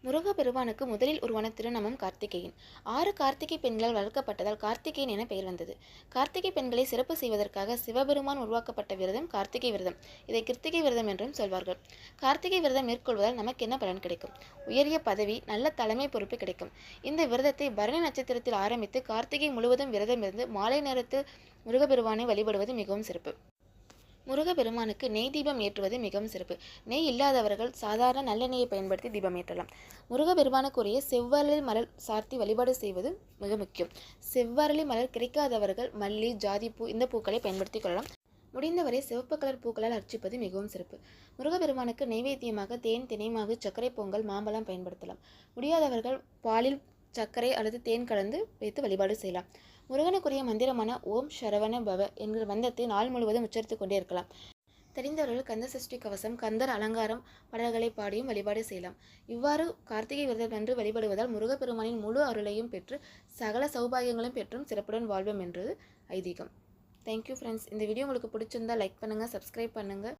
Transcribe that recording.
முருகப்பெருமானுக்கு முதலில் உருவான திருநாமம் கார்த்திகேயன். 6 கார்த்திகை பெண்களால் வளர்க்கப்பட்டதால் கார்த்திகேயன் என பெயர் வந்தது. கார்த்திகை பெண்களை சிறப்பு செய்வதற்காக சிவபெருமான் உருவாக்கப்பட்ட விரதம் கார்த்திகை விரதம். இதை கிருத்திகை விரதம் என்றும் சொல்வார்கள். கார்த்திகை விரதம் மேற்கொள்வதால் நமக்கு என்ன பலன் கிடைக்கும்? உயரிய பதவி, நல்ல தலைமை பொறுப்பு கிடைக்கும். இந்த விரதத்தை பரணி நட்சத்திரத்தில் ஆரம்பித்து கார்த்திகை முழுவதும் விரதம் இருந்து மாலை நேரத்தில் முருகப்பெருமானை வழிபடுவது மிகவும் சிறப்பு. முருகப்பெருமானுக்கு நெய் தீபம் ஏற்றுவது மிகவும் சிறப்பு. நெய் இல்லாதவர்கள் சாதாரண நல்லெண்ணெயை பயன்படுத்தி தீபம் ஏற்றலாம். முருகப்பெருமானுக்குரிய செவ்வரளி மலர் சார்த்தி வழிபாடு செய்வது மிக முக்கியம். செவ்வரளி மலர் கிடைக்காதவர்கள் மல்லி, ஜாதிப்பூ இந்த பூக்களை பயன்படுத்திக் கொள்ளலாம். முடிந்தவரை சிவப்பு கலர் பூக்களால் அர்ச்சிப்பது மிகவும் சிறப்பு. முருகப்பெருமானுக்கு நைவேத்தியமாக தேன், தினைமாவு, சர்க்கரை பொங்கல், மாம்பழம் பயன்படுத்தலாம். முடியாதவர்கள் பாலில் சர்க்கரை அல்லது தேன் கலந்து வைத்து வழிபாடு செய்யலாம். முருகனுக்குரிய மந்திரமான ஓம் சரவண பவ என்கிற மந்திரத்தை நாள் முழுவதும் உச்சரித்துக் கொண்டே இருக்கலாம். தெரிந்தவர்கள் கந்த சஷ்டி கவசம், கந்தர் அலங்காரம் பாடல்களை பாடியும் வழிபாடு செய்யலாம். இவ்வாறு கார்த்திகை விரதம் என்று வழிபடுவதால் முருகப்பெருமானின் முழு அருளையும் பெற்று சகல சௌபாகியங்களும் பெற்றும் சிறப்புடன் வாழ்வோம் என்றது ஐதீகம். Thank you friends. இந்த வீடியோ உங்களுக்கு பிடிச்சிருந்தா லைக் பண்ணுங்கள், சப்ஸ்கிரைப் பண்ணுங்கள்.